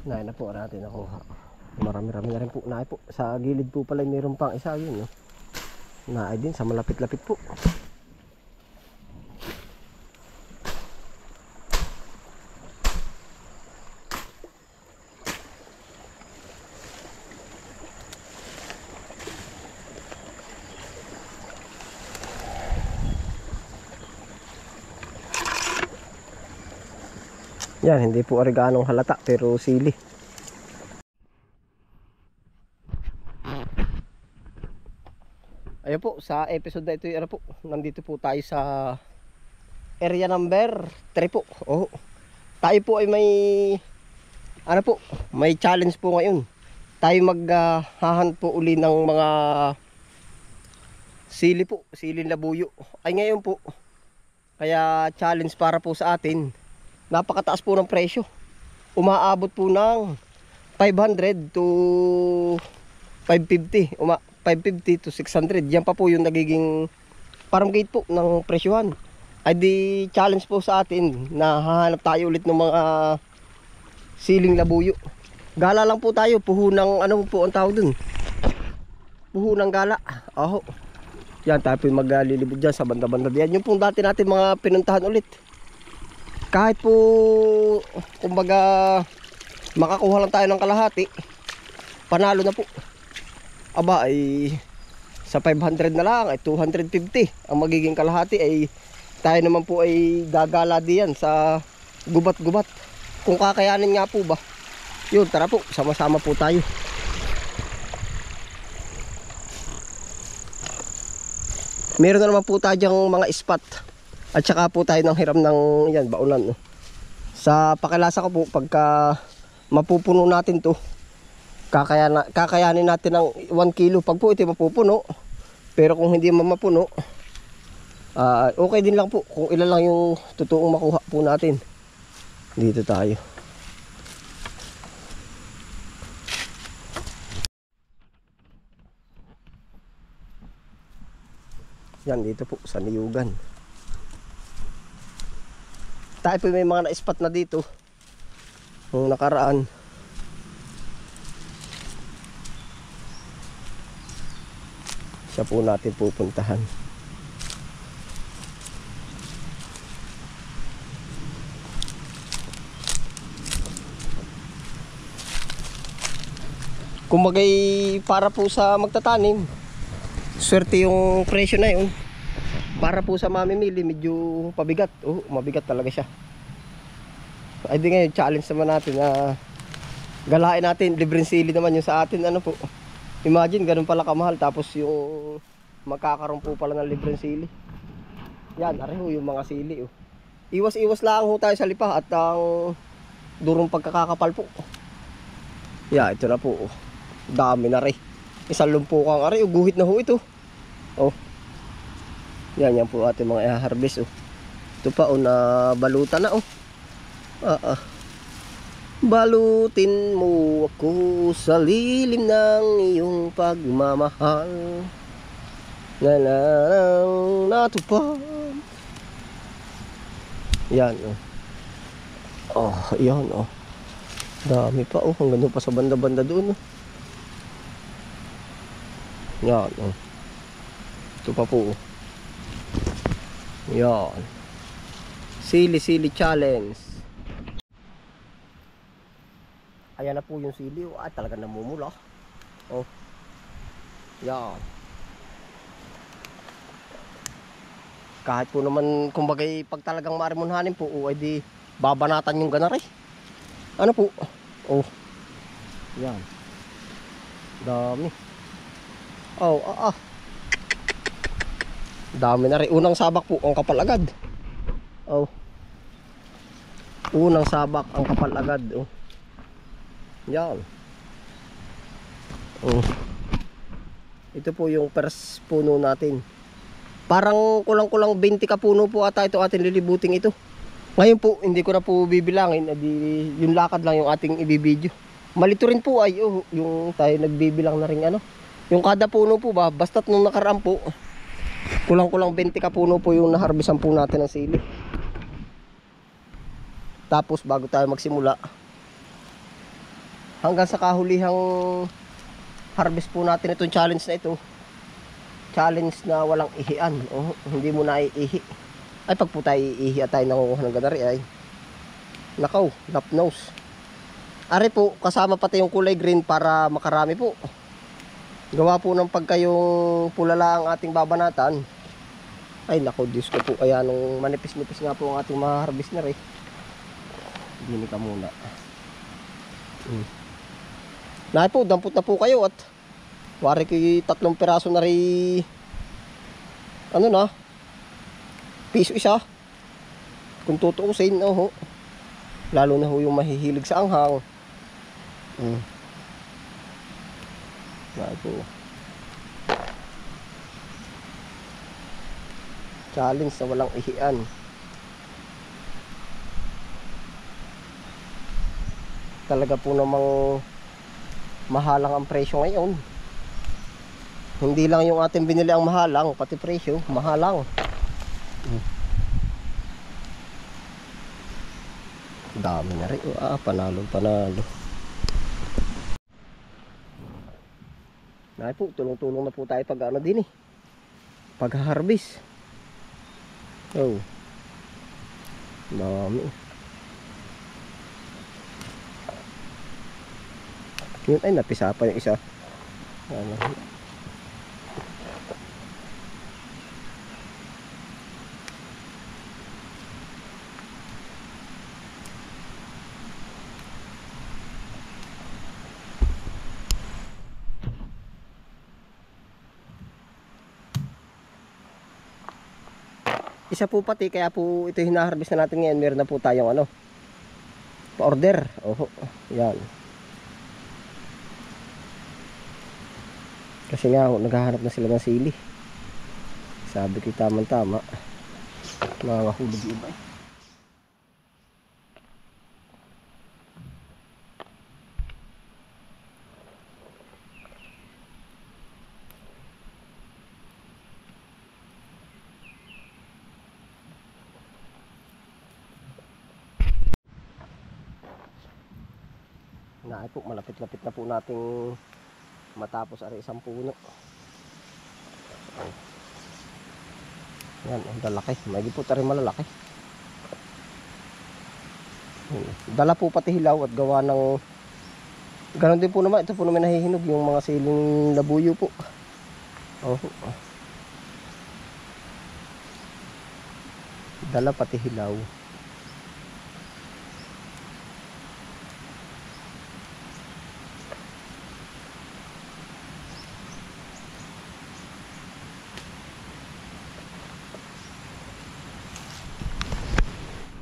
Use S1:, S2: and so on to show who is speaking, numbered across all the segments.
S1: Na po natin nakuha. Marami-rami na rin po. Naay po. Sa gilid po pala mayroon pang isa yun. No? Naay din sa malapit-lapit po. Yan, hindi po oregano halata pero sili. Ayun po, sa episode na ito, ano po, nandito po tayo sa area number 3 po. Oh. Tayo po ay ano po, may challenge po ngayon. Tayo maghahunt po uli ng mga sili po, siling labuyo. Ay ngayon po, kaya challenge para po sa atin. Napakataas po ng presyo. Umaabot po ng 500 to 550. 550 to 600. Yan pa po yung nagiging parang gate po ng presyohan. Ay di challenge po sa atin na hahanap tayo ulit ng mga siling labuyo. Gala lang po tayo. Puhunang ano po ang tawag dun? Puhunang gala. Aho. Yan tayo po maglilibid dyan sa banda-banda diyan. Yung pong dati natin mga pinuntahan ulit. Kahit po kumbaga makakuha lang tayo ng kalahati, panalo na po. Aba ay sa 500 na lang ay 250 ang magiging kalahati. Ay tayo naman po ay gagala diyan sa gubat-gubat. Kung kakayanin nga po ba, yun, tara po, sama-sama po tayo. Meron na naman po tayo dyang mga spot. At saka po tayo ng hiram ng yan, baunan. No? Sa pakilasa ko po, pagka mapupuno natin to, kakayanin natin ng 1 kilo. Pag po ito mapupuno, pero kung hindi mapuno, okay din lang po. Kung ilan lang yung totoong makuha po natin. Dito tayo. Yan, dito po, sa Niyugan. Tayo po may mga na-spot na dito nung nakaraan. Siya po natin pupuntahan. Kumagay para po sa magtatanim. Swerte yung presyo na yun. Para po sa mamimili, medyo pabigat. Oh, mabigat talaga siya. Ay di ngayon, challenge naman natin na galain natin. Libreng sili naman yung sa atin. Ano po. Imagine, ganun pala kamahal. Tapos yung magkakaroon po pala ng libreng sili. Yan, areho yung mga sili. Oh. Iwas-iwas lang ho tayo sa lipa at ang durong pagkakakapal po. Yeah, ito na po. Oh. Dami na rin. Isang lumpukang areho. Guhit na ho ito. Oh. Yan po ating mga i-harvest. Oh. Ito pa oh, na balutan na oh. Balutin mo ako sa lilim ng iyong pagmamahal na lang natupad. Yan oh. Oh, yan oh. Dami pa oh, hanggang doon pa sa banda-banda doon oh. Yan oh. Ito pa po oh. Yan. Sili challenge. Ayan na po yung sili. Ah, talaga namumula. Oh. Yan. Kahit po naman kumbagay pag talagang marimunhanin po, ay di babanatan yung ganari. Ano po? Oh. Yan. Dami. Oh, dami na rin. Unang sabak po, ang kapal agad. Oh. Unang sabak, ang kapal agad. Oh. Yan. Oh. Ito po yung first puno natin. Parang kulang-kulang 20 ka puno po ata ito ating lilibuting ito. Ngayon po, hindi ko na po bibilangin. Yung lakad lang yung ating ibibidyo. Malito rin po ay oh, yung tayo nagbibilang na rin ano. Yung kada puno po ba, basta't nung nakaraan po, kulang-kulang 20 ka puno po yung naharbisan po natin ng sili. Tapos bago tayo magsimula, hanggang sa kahulihang harvest po natin itong challenge na ito. Challenge na walang ihian. Hindi mo na iihi. Ay pag po tayo iihi at tayo nakukuha ng ganari ay nakaw, lap nose. Ari po, kasama pati yung kulay green para makarami po. Gawa po ng pagka yung pulala ang ating babanatan. Ay nako, Diyos ko po. Kaya nung manipis-nipis nga po ang ating mga harvest na rin. Dini ka muna. Nahay po, dampot na po kayo at wari ko 3 piraso na rin. Ano na? Piso isa. Kung tutuusin, lalo na ho yung mahihilig sa anghang. Nahay po. Challenge na walang ihian. Talaga po namang mahalang ang presyo ngayon. Hindi lang yung ating binili ang mahalang, pati presyo mahalang. Dami na rin. Panalo. Nahi po, tulong-tulong na po tayo pag ano din pag-harvest. Dami. Yun ay napisa pa yung isa. Isa po pati, kaya po ito hinaharvest na natin ngayon. Meron na po tayong pa-order. Yan. Kasi nga naghahanap na sila ng sili. Sabi ko tamang-tama. Makakahulog yung iba. Naay po, malapit-lapit na po nating matapos ari isang puno. Yan, ang lalaki. May po tayo malalaki. Dala po pati hilaw at gawa ng ganon din po naman. Ito po naman nahihinog yung mga siling labuyo po. Dala pati hilaw.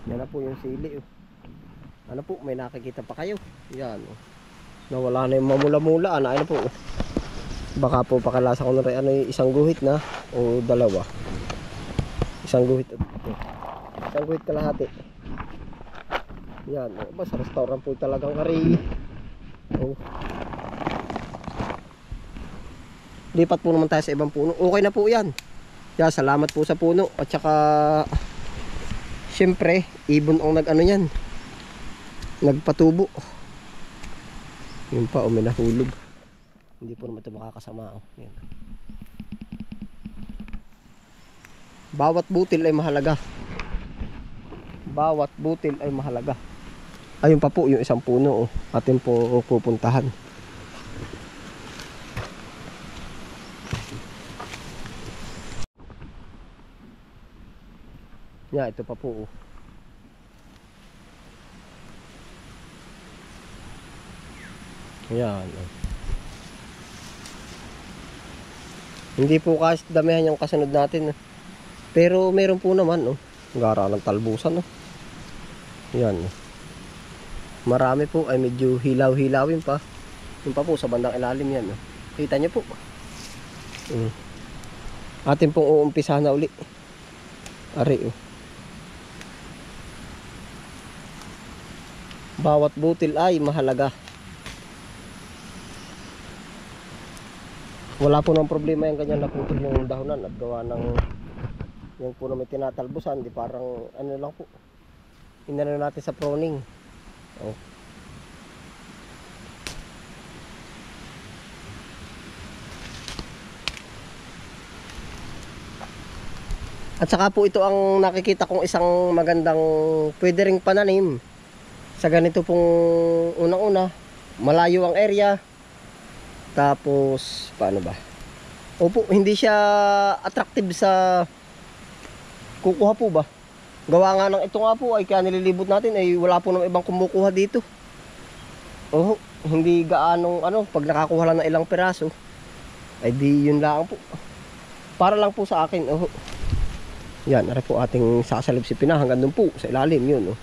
S1: Yan na po yung sili. Ano po, may nakikita pa kayo. Yan. Nawala na yung mamula-mula. Ano po. Baka po pakalasa ko na rin isang guhit na o dalawa. Isang guhit. Isang guhit kalahati. Yan. Sa restaurant po talagang kari. Lipat po naman tayo sa ibang puno. Okay na po yan. Yan, salamat po sa puno. At saka siyempre, ibon ang yan, nagpatubo. Yun pa, may nahulog. Hindi po naman ito makakasama. Yan. Bawat butil ay mahalaga. Bawat butil ay mahalaga. Ayun pa po, yung isang puno. Atin po pupuntahan. Yan, ito pa po. Yan. Hindi po kasi damihan yung kasunod natin. Pero meron po naman. Gara ng talbusan. Yan. Marami po ay medyo hilaw-hilawin pa. Yung pa po sa bandang ilalim yan. Kita nyo po. Atin pong uumpisahan na uli. Ari. Bawat butil ay mahalaga. Wala po ng problema yung ganyan naputol yung dahonan at gawa ng yung po na may tinatalbusan. Di parang ano lang po. Inano natin sa pruning. At saka po ito ang nakikita kong isang magandang pwede ring pananim sa ganito pong unang-una. Malayo ang area. Tapos paano ba? Opo, hindi siya attractive sa kukuha po ba? Gawa nga ng ito nga po ay kaya nililibot natin ay wala po ng ibang kumukuha dito. Oh, hindi gaanong ano, pag nakakuha lang ng ilang piraso ay di yun lang po. Para lang po sa akin. Oh. Yan, ari po ating sasalib si Pina hanggang doon po sa ilalim yun. Oh.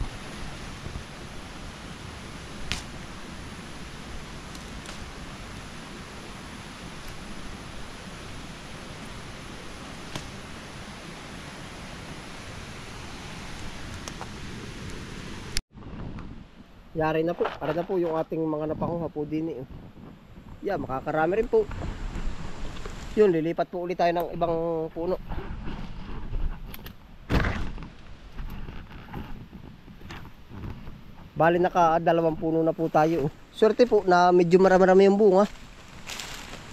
S1: Yari na po, para na po yung ating mga napakuha po din eh. Yeah, makakarami rin po. Yun, lilipat po ulit tayo ng ibang puno. Bali naka 2 puno na po tayo. Swerte po na medyo marami yung bunga.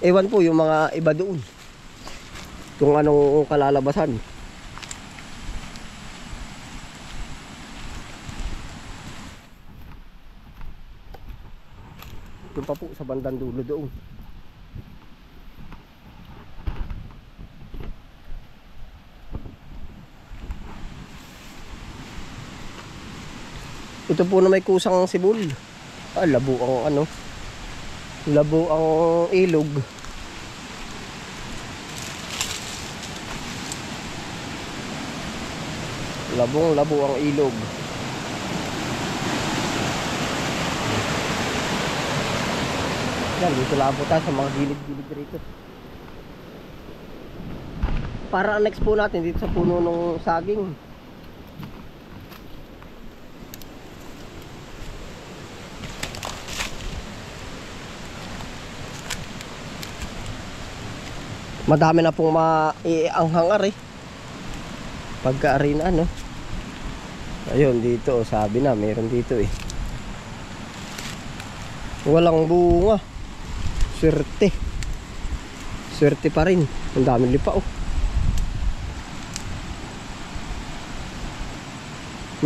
S1: Ewan po yung mga iba doon. Kung anong kalalabasan. Doon pa po sa bandang dulo doon. Ito po na may kusang sibol. Labo ang ano. Labo ang ilog. Labong-labo ang ilog. Yan, dito labo tayo sa mga gilid-gilid rito. Para next po natin dito sa puno ng saging. Madami na pong maianghangar eh. Pagka-ari na ano. Ayun dito, sabi na meron dito eh. Walang bunga. Swerte. Swerte pa rin. Ang daming lipa oh.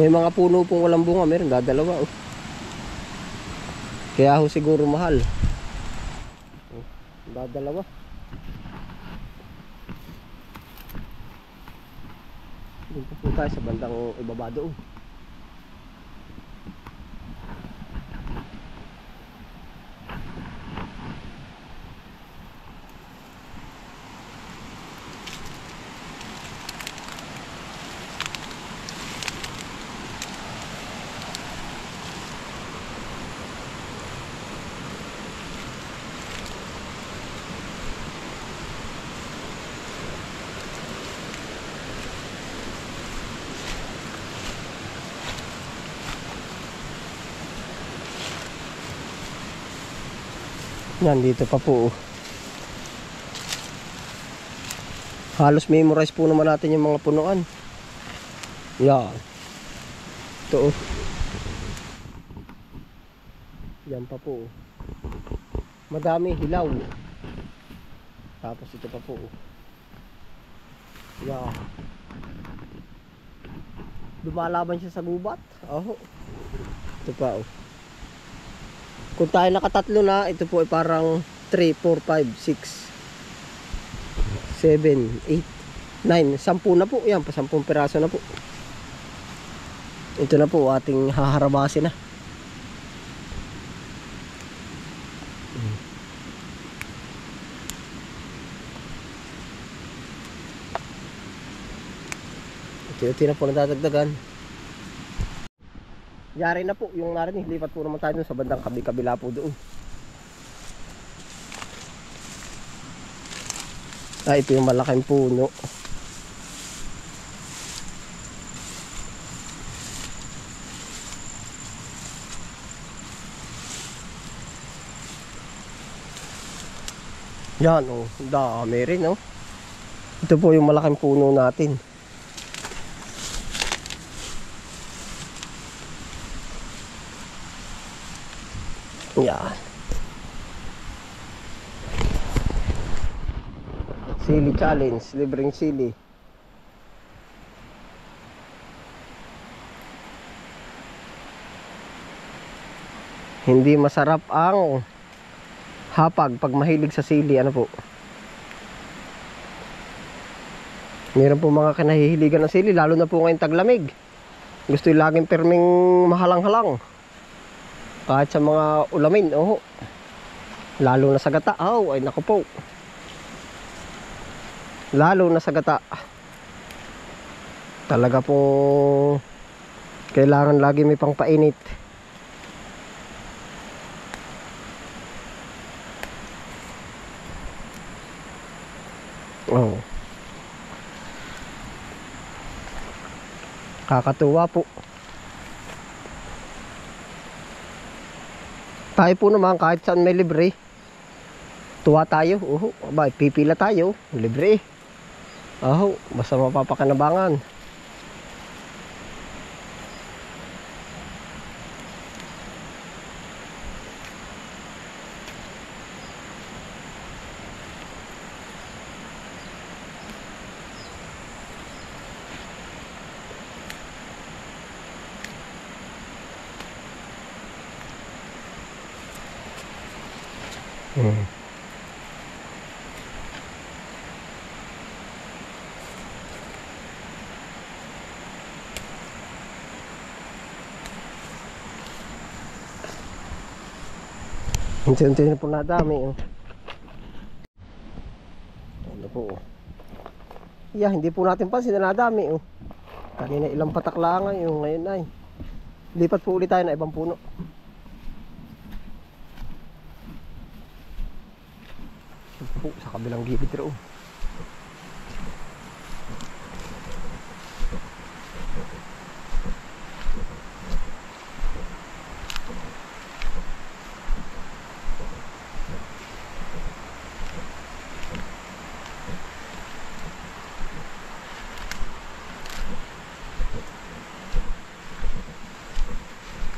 S1: May mga puno pong walang bunga, meron dadalawa oh. Kaya ho siguro mahal. Dadalawa. Dito po tayo sa bandang ibaba doon. Yan, dito pa po. Halos memorize po naman natin yung mga punuan. Yan. Ito oh. Yan pa po. Madami, hilaw. Tapos ito pa po. Yan. Lumalaban siya sa gubat. Oh. Ito pa oh. Kung tayo nakatatlo na, ito po ay parang 3, 4, 5, 6 7, 8, 9, 10 na po. Yan, pa 10 piraso na po. Ito na po ating haharabasin na. Ito na po nadadagdagan. Yari na po yung narinig. Lipat po naman tayo dun sa bandang kabila po doon. Ito yung malaking puno. Yan oh, dami rin oh. Ito po yung malaking puno natin. Yan. Sili challenge, libreng sili. Hindi masarap ang hapag pag mahilig sa sili. Ano po? Meron po mga kinahihiligan ng sili, lalo na po ngayon taglamig. Gusto yung laging perming mahalang-halang. Kahit sa mga ulamin, oh. Lalo na sa gata. Oh, ay naku po. Lalo na sa gata. Talaga po kailangan lagi may pangpainit. Oh. Kakatuwa po. Tayo po naman kahit saan may libre. Tuwa tayo. Aba, pipila tayo. Libre. Basta mapapakanabangan. Unti-unti na po nadami. Ano po? Hindi po natin pansin na nadami. Kanina ilang patak lang ngayon ay lipat po ulit tayo na ibang puno. Po, sa kabilang gilid roon.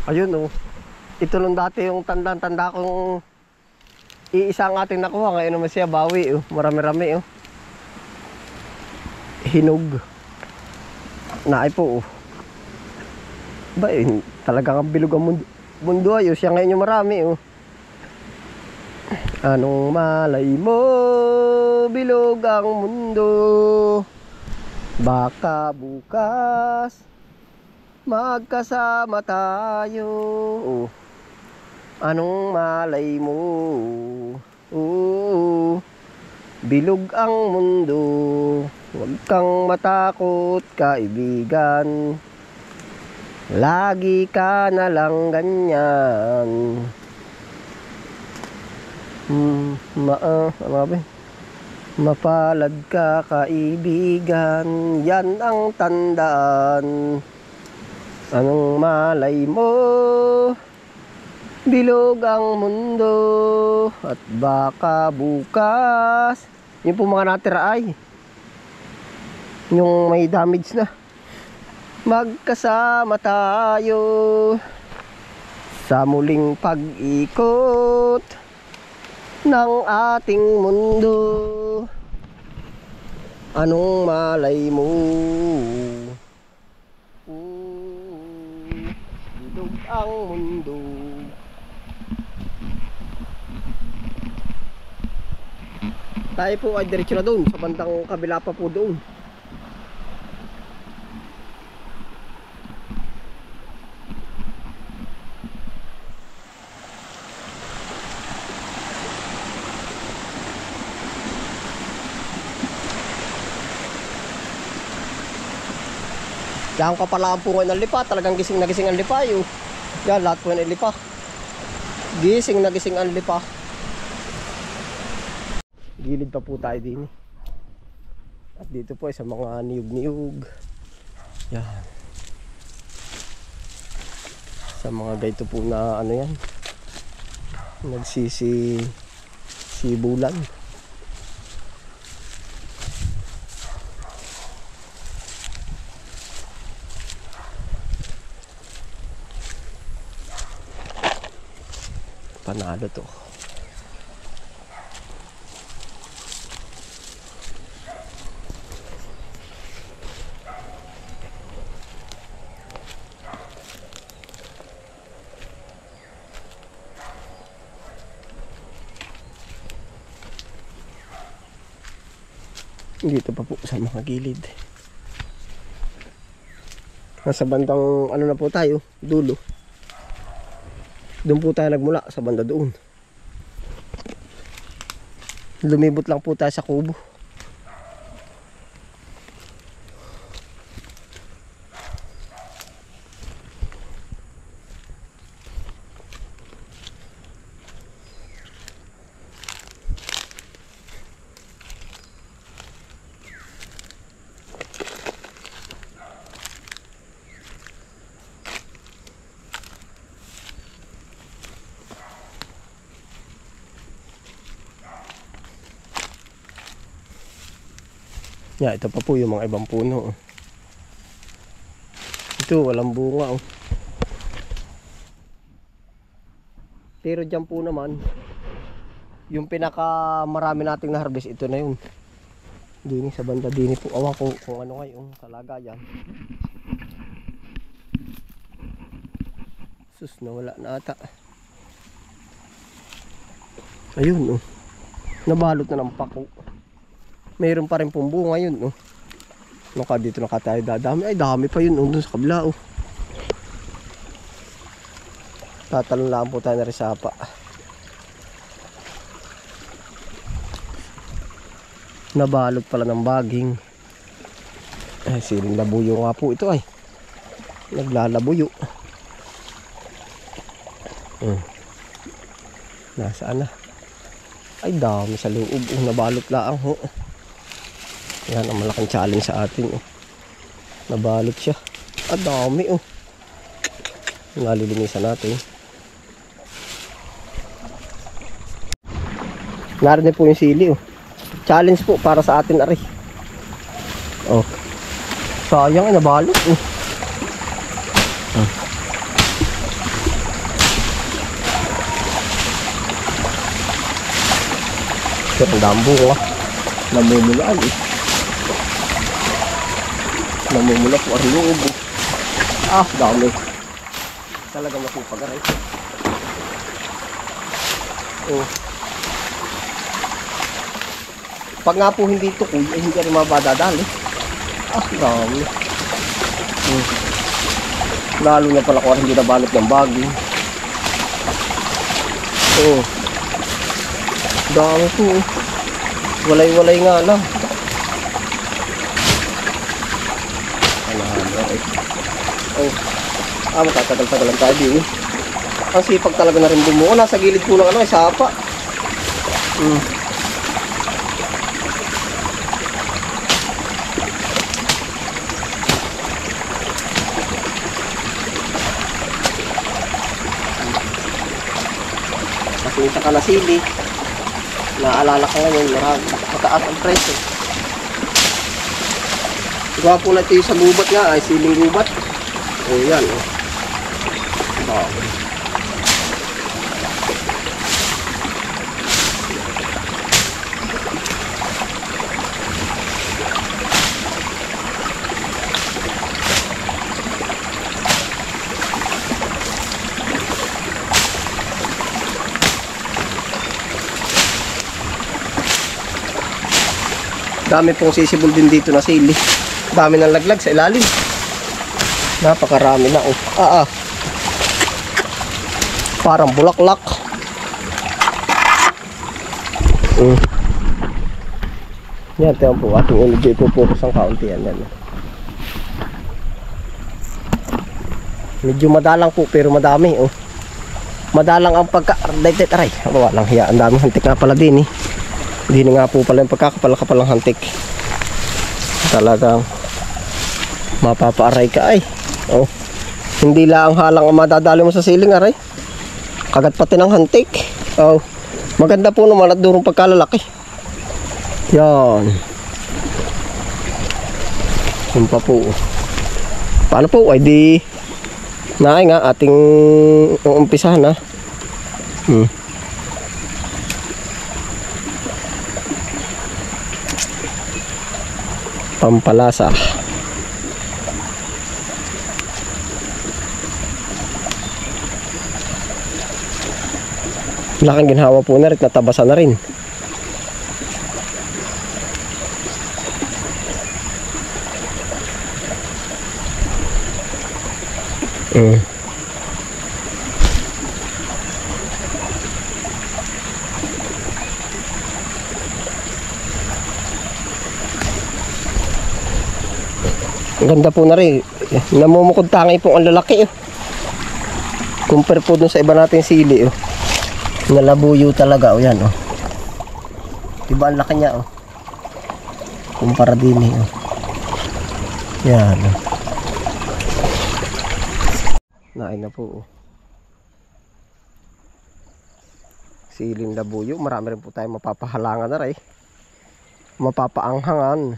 S1: Ayun ito nung dati yung tanda kong iisa ang ating nakuha. Ngayon naman siya bawi marami-rami hinog na ay po ba talagang bilog ang mundo ayos siya ngayon yung marami Anong malay mo, bilog ang mundo, baka bukas magkasama tayo. Anong malay mo, bilog ang mundo, huwag kang matakot kaibigan, lagi ka na lang ganyan. Mapalad ka kaibigan, yan ang tandaan. Anong malay mo, bilog ang mundo, at baka bukas, yung po mga natira ay yung may damage na, magkasama tayo sa muling pag-ikot ng ating mundo. Anong malay mo, bilog ang mundo. Tayo po ay diretso na doon sa bandang kabila pa po doon. Yan ka pala ang pungoy ng lipa. Talagang gising na gising ang lipa Yan, lahat po yan ay lipa. Gising na gising ang lipa. Gilid pa po tayo din. At dito po ay sa mga niyog-niyog. Yan. Sa mga gaito po na ano yan, nagsisibulan. Panalo to. Dito pa po sa mga gilid. Nasa bandang ano na po tayo, dulo. Doon po tayo nagmula sa banda doon. Lumibot lang po tayo sa kubo. Yeah, ito pa po yung mga ibang puno. Ito, walang bunga. Pero dyan po naman, yung pinaka marami nating na-harvest, ito na yun. Dini sa banda, dini po. Awa ko kung ano ngayong kalagayan. Sus, nawala na ata. Ayun, nabalot na ng pako. Mayroon pa rin pong bunga yun, Naka dito na tayo dadami. Ay, dami pa yun, doon sa kabila, Tatalon lang po tayo na rin sa apa. Nabalot pala ng baging. Ay, siling labuyo nga po ito ay. Naglalabuyo. Nasaan na? Ay, dami sa loob. Nabalot lang, Yan ang malaking challenge sa atin, Nabalot siya. Dami, Nalilinisan natin. Narinig po yung sili, Challenge po para sa atin, ari. Sayang, nabalot, Pero ang dambo, namumulaan, namumula po ang loob. Dami. Talaga masipag, aray. Pag nga po hindi tukoy, ay hindi rin mabadadali. Dami. Lalo na pala kung hindi nabalot ng baging. Dami po. Walay-walay nga lang. Matatagal-tagalan tayo din. Ang sipag talaga na rin bumuo. Nasa gilid po ng sapa. Nakita ka na sili. Naalala ka ngayon, mataas ang presyo. Gawa po natin yung sa gubat nga, ay siling gubat. Yan, Dami pong sisibol din dito na sili. Dami ng laglag sa ilalim. Napakarami na, Parang bulaklak. Yan, tiyan po. Ating ilagay po ang kaunti yan. Medyo madalang po, pero madami, Madalang ang pagka-daytet, aray. Walang hiya. Ang daming hantik nga pala din, Hindi nga po pala yung pagkakapalang hantik. Talagang mapapaaray ka, ay. Hindi lang halang ang madadali mo sa siling, aray. Kagat pati ng hantik. Maganda po naman at durong pagkalalaki. Yan. Yun pa po. Paano po? Ay di naay nga ating umpisahan, Pampalasa. Laking ginhawa po na rin, natabasan na rin. Mm. Ang ganda po na rin. Namumukod tangi po ang lalaki. Oh. Compare po dun sa iba nating sili. Oh. Nalabuyo talaga. Oh, yan. Oh. Diba ang laki niya. Oh. Kumpara din. Oh. Yan. Oh. Nain na po. Oh. Siling labuyo. Marami rin po tayo mapapahalangan na rin. Mapapaanghangan.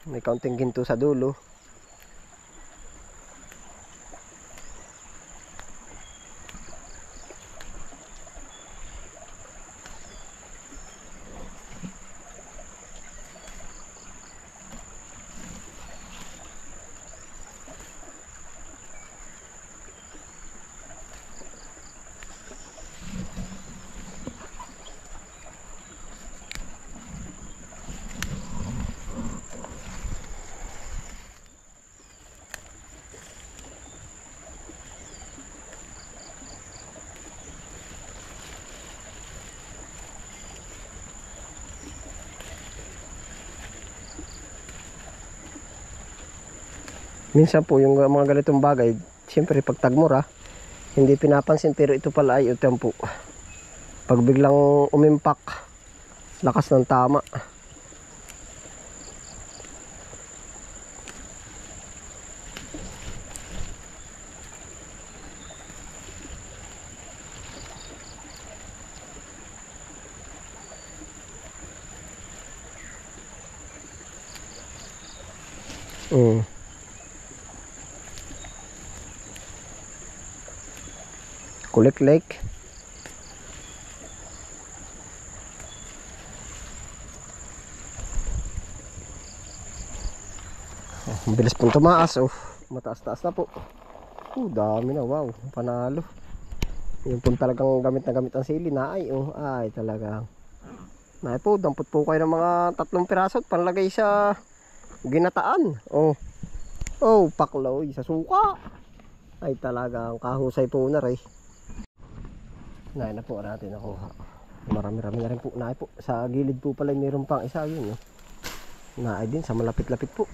S1: May kaunting ginto sa dulo. Minsan po yung mga ganitong bagay, siyempre pag tagmura, hindi pinapansin, pero ito pala ay utang po. Pag biglang umimpak, lakas ng tama. Kulik Lake. Mabilis pong tumaas. Oh, mataas-taas na po. Dami na. Wow, panalo. Yung pong talagang gamit na gamit ang sili na ay. Oh, ay talagang. Naay po, dampot po kayo ng mga 3 piraso at panlagay sa ginataan. Oh. Oh, pakloy sa suka. Ay talagang kahusay po na rin. Naay na po natin nakuha. Marami-rami na rin po. Naay po. Sa gilid po pala mayroon pang isa yun. Oh. Naay din sa malapit-lapit po.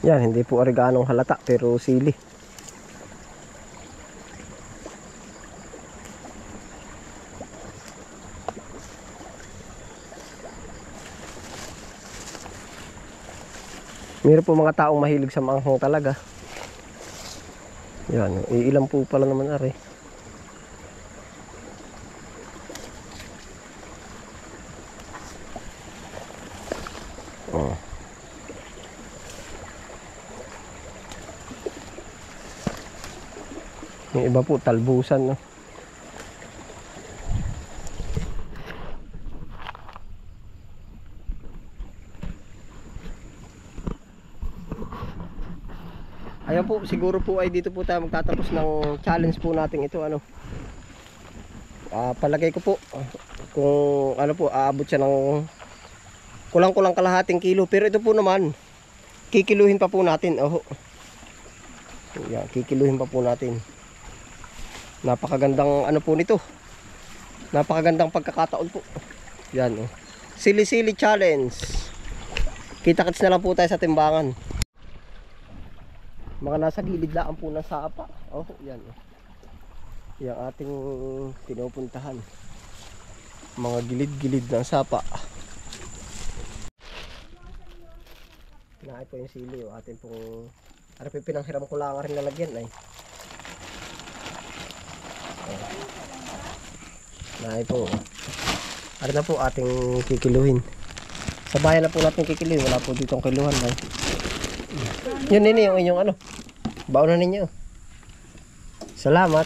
S1: Yan, hindi po oreganong halata pero sili. Meron po mga taong mahilig sa maanghang talaga. Yan, ilan po pala naman ari. Oh. Yung iba po talbusan, no. Ayan po, siguro po ay dito po tayo magtatapos ng challenge po natin ito, ano. Palagay ko po kung ano po, aabot siya ng kulang-kulang kalahating kilo, pero ito po naman kikiluhin pa po natin. Oh. Yan, kikiluhin pa po natin. Napakagandang ano po nito. Napakagandang pagkakataon po. Yan, oh. Sili-sili challenge. Kita-kits na lang po tayo sa timbangan. Mga nasa gilid lang po ng sapa. Oh, yan, oh. Yung ating pinupuntahan. Mga gilid-gilid ng sapa. Naay po yung sili, oh. Ating pong pinanghiram ko lang rin lalagyan ay. Naay po. Ano na po ating kikiluhin. Sa bayan na po natin kikiluhin. Wala po ditong kiluhan. Ay. Yun nini yung inyong ano. Baon na ninyo. Salamat.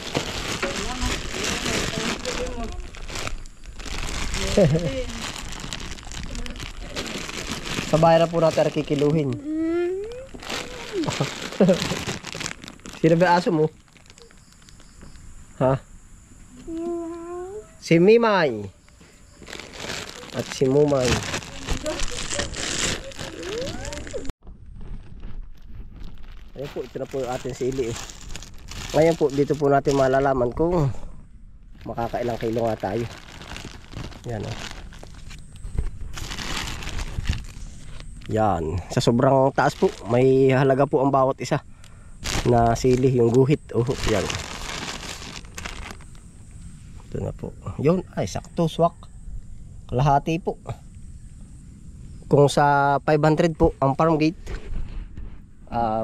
S1: Sa bahay na po natin kikiluhin. Sino ba aso mo? Ha? Si Mimay. At si Mumay. Ayan po, ito na po yung ating sili. Ngayon po, dito po natin malalaman kung makakailang kilo nga tayo. Yan o. Yan. Sa sobrang taas po, may halaga po ang bawat isa na sili, yung guhit. Oh, yan. Ito na po. Yun, ay sakto, swak. Kalahati po. Kung sa 500 po ang farm gate,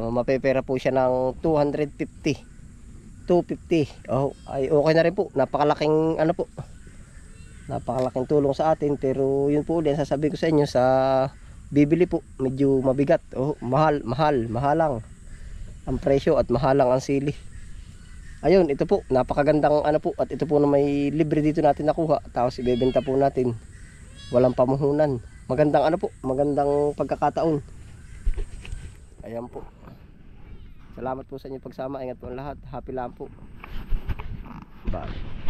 S1: mapepera po siya ng 250. 250. Oh, ay okay na rin po. Napakalaking ano po. Napakalaking tulong sa atin, pero yun po din sasabihin ko sa inyo, sa bibili po medyo mabigat. Oh, mahalang ang presyo at mahalang ang sili. Ayun, ito po, napakagandang ano po, at ito po na may libre dito natin nakuha, tapos ibebenta po natin. Walang pamuhunan. Magandang ano po, magandang pagkakataon. Ayan po. Salamat po sa inyong pagsama. Ingat po ang lahat. Happy lang po. Bye.